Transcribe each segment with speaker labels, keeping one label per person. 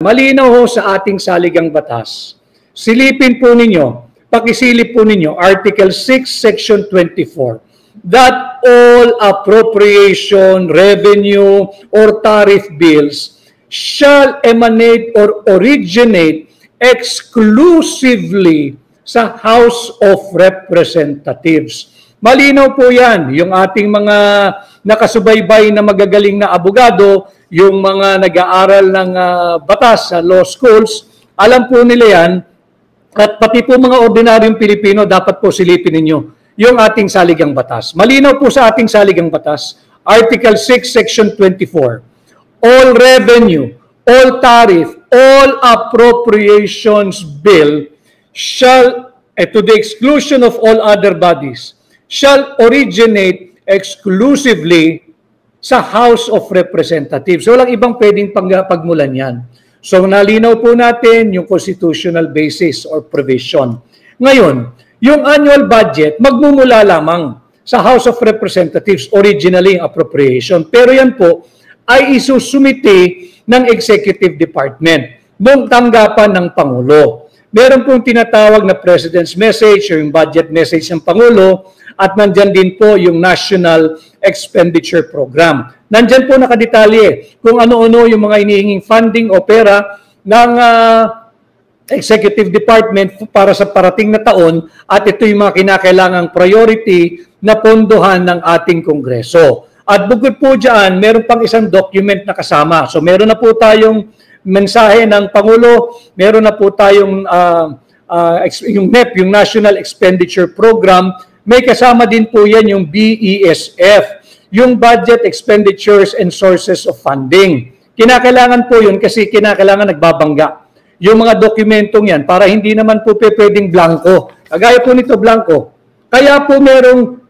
Speaker 1: Malinaw ho sa ating saligang batas. Silipin po ninyo, pakisilip po ninyo, Article 6, Section 24, that all appropriation, revenue, or tariff bills shall emanate or originate exclusively sa House of Representatives. Malinaw po yan, yung ating mga nakasubaybay na magagaling na abogado, yung mga nag-aaral ng batas sa law schools, alam po nila yan, at pati po mga ordinaryong Pilipino, dapat po silipin ninyo yung ating saligang batas. Malinaw po sa ating saligang batas, Article 6, Section 24, all revenue, all tariff, all appropriations bill shall, to the exclusion of all other bodies, shall originate exclusively sa House of Representatives. So, walang ibang pwedeng pagmulan yan. So, nalinaw po natin yung constitutional basis or provision. Ngayon, yung annual budget, magmumula lamang sa House of Representatives, originally appropriation. Pero yan po ay isusumite ng Executive Department noong tanggapan ng Pangulo. Meron pong tinatawag na President's Message o yung budget message ng Pangulo at nandyan din po yung National Expenditure Program. Nandyan po nakadetalye kung ano-ano yung mga inihinging funding o pera ng Executive Department para sa parating na taon at ito yung mga kinakailangang priority na pondohan ng ating Kongreso. At bukod po dyan, meron pang isang document na kasama. So meron na po tayong mensahe ng Pangulo, meron na po tayong yung NEP, yung National Expenditure Program. May kasama din po yan yung BESF, yung Budget Expenditures and Sources of Funding. Kinakailangan po yun kasi kinakailangan nagbabangga yung mga dokumentong yan para hindi naman po pwedeng blanco. Kagaya po nito blanco. Kaya po merong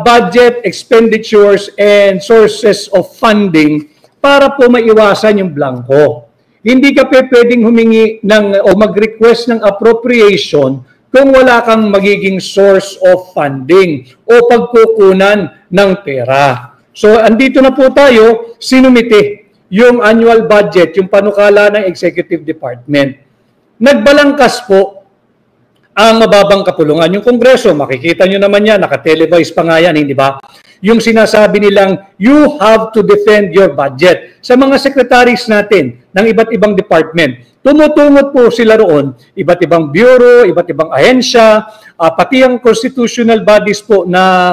Speaker 1: budget expenditures and sources of funding para po maiwasan yung blanco. Hindi ka pwedeng humingi o mag-request ng appropriation kung wala kang magiging source of funding o pagkukunan ng pera. So, andito na po tayo, sinumite yung annual budget, yung panukala ng Executive Department. Nagbalangkas po ang mababang kapulungan. Yung Kongreso, makikita nyo naman yan, nakatelevise pa nga yan, hindi ba? Yung sinasabi nilang, you have to defend your budget. Sa mga secretaries natin ng iba't ibang department, tumutungot po sila roon, iba't ibang bureau, iba't ibang ahensya, pati ang constitutional bodies po na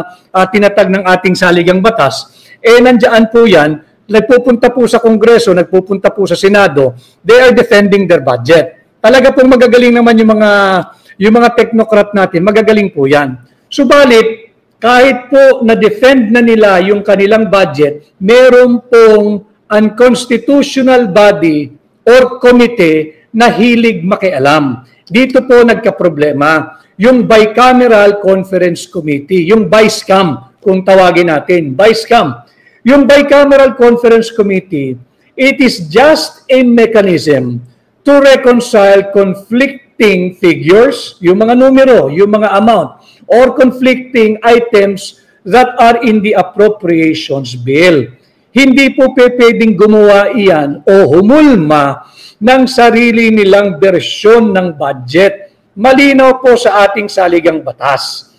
Speaker 1: tinatag ng ating saligang batas, nandiyan po yan, nagpupunta po sa Kongreso, nagpupunta po sa Senado, they are defending their budget. Talaga pong magagaling naman yung mga technocrat natin, magagaling po yan. Subalit, kahit po na-defend na nila yung kanilang budget, meron pong unconstitutional body or committee na hilig makialam. Dito po nagkaproblema. Yung Bicameral Conference Committee, yung BICAM, kung tawagin natin, BICAM. Yung Bicameral Conference Committee, it is just a mechanism to reconcile conflicting figures, yung mga numero, yung mga amount, or conflicting items that are in the appropriations bill. Hindi po pwedeng gumawa iyan o humulma ng sarili nilang bersyon ng budget. Malinaw po sa ating saligang batas.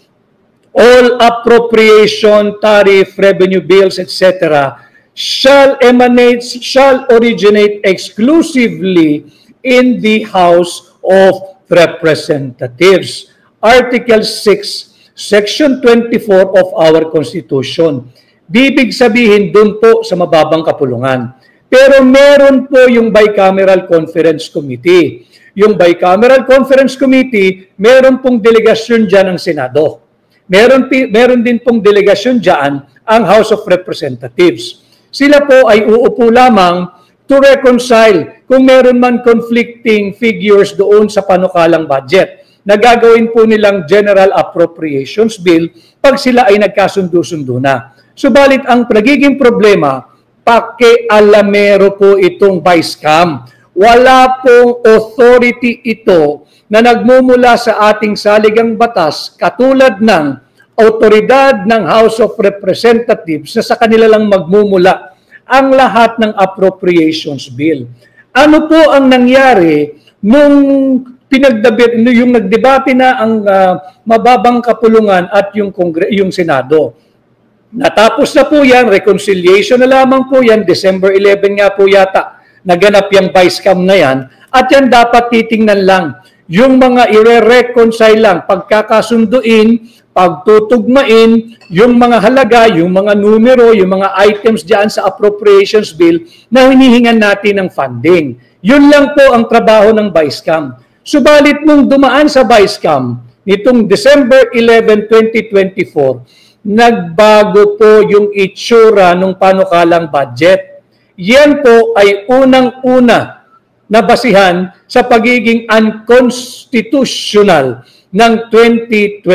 Speaker 1: All appropriation, tariff, revenue bills, etc. shall originate exclusively in the House of Representatives. Article 6, Section 24 of our Constitution. Bibig sabihin dun po sa mababang kapulungan. Pero meron po yung Bicameral Conference Committee. Yung Bicameral Conference Committee, meron pong delegasyon dyan ng Senado. Meron din pong delegasyon dyan ang House of Representatives. Sila po ay uupo lamang to reconcile kung meron man conflicting figures doon sa panukalang budget. Nagagawin po nilang General Appropriations Bill pag sila ay nagkasundo-sundo na. Subalit ang nagiging problema, pakialamero po itong BICAM. Wala pong authority ito na nagmumula sa ating saligang batas katulad ng autoridad ng House of Representatives na sa kanila lang magmumula ang lahat ng appropriations bill. Ano po ang nangyari nung yung nagdebate na ang mababang kapulungan at yung Senado? Natapos na po yan, reconciliation na lamang po yan, December 11 nga po yata, naganap yung vice cam na yan, at yan dapat titingnan lang. Yung mga ire-reconcile lang, pagkakasunduin, pagtutugmain, yung mga halaga, yung mga numero, yung mga items dyan sa appropriations bill na hinihingan natin ng funding. Yun lang po ang trabaho ng vice cam. Subalit nung dumaan sa vice cam, nitong December 11, 2024, nagbago po yung itsura ng panukalang budget. Yan po ay unang-una na basihan sa pagiging unconstitutional ng 2025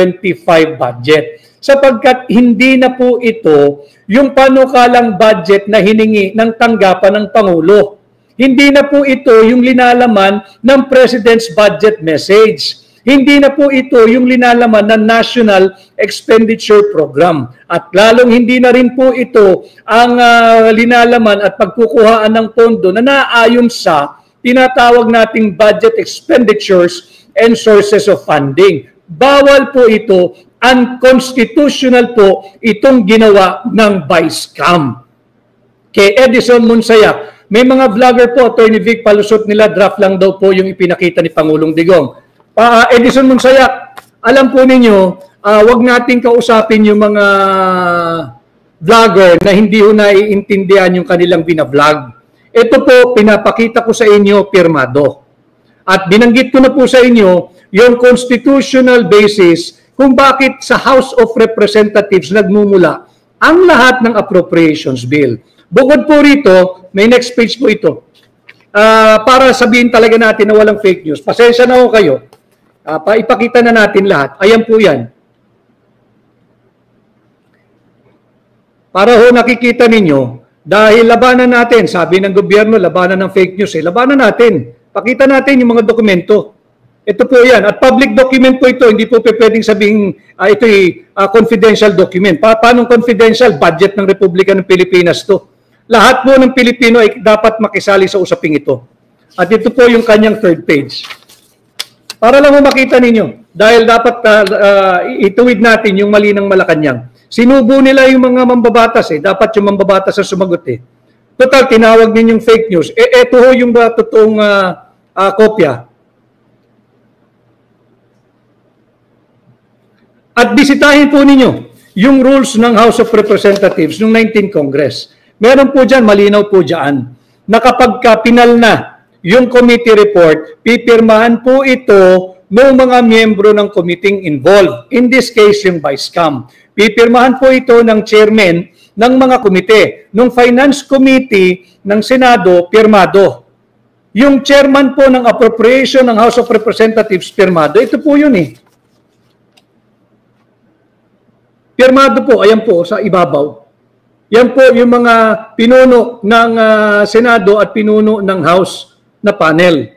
Speaker 1: budget. Sapagkat hindi na po ito yung panukalang budget na hiningi ng tanggapan ng Pangulo. Hindi na po ito yung linalaman ng President's budget message. Hindi na po ito yung linalaman ng National Expenditure Program. At lalong hindi na rin po ito ang linalaman at pagkukuhaan ng pondo na naayon sa tinatawag nating budget expenditures and sources of funding. Bawal po ito, unconstitutional po itong ginawa ng vice cam. Kay Edison Monsayak, may mga vlogger po, Attorney Vic, palusot nila, draft lang daw po yung ipinakita ni Pangulong Digong. Edison Monsayak, alam po ninyo, wag nating kausapin yung mga vlogger na hindi ho naiintindihan yung kanilang binablog. Ito po, pinapakita ko sa inyo, pirmado. At binanggit ko na po sa inyo yung constitutional basis kung bakit sa House of Representatives nagmumula ang lahat ng appropriations bill. Bukod po rito, may next page po ito. Para sabihin talaga natin na walang fake news. Pasensya na ho kayo. Ipakita na natin lahat. Ayan po yan. Para ho nakikita ninyo, dahil labanan natin, sabi ng gobyerno, labanan ng fake news, labanan natin. Pakita natin yung mga dokumento. Ito po yan. At public document po ito, hindi po pwedeng sabihin ito'y confidential document. Paano confidential? Budget ng Republika ng Pilipinas to. Lahat po ng Pilipino ay dapat makisali sa usaping ito. At ito po yung kanyang third page. Para lang makita ninyo, dahil dapat ituwid natin yung mali ng Malacanang. Sinubo nila yung mga mambabatas dapat yung mambabatas ang sumagot Total, tinawag ninyong fake news. Ito ho yung totoong kopya. At bisitahin po ninyo yung rules ng House of Representatives noong 19th Congress. Meron po dyan, malinaw po dyan, na kapag pinal na yung committee report, pipirmahan po ito ng mga miyembro ng committee involved. In this case, yung vice cam. Pipirmahan po ito ng chairman ng mga komite. Nung Finance Committee ng Senado, pirmado. Yung chairman po ng appropriation ng House of Representatives, pirmado. Ito po yun Pirmado po, ayan po, sa ibabaw. Yan po yung mga pinuno ng Senado at pinuno ng House na panel.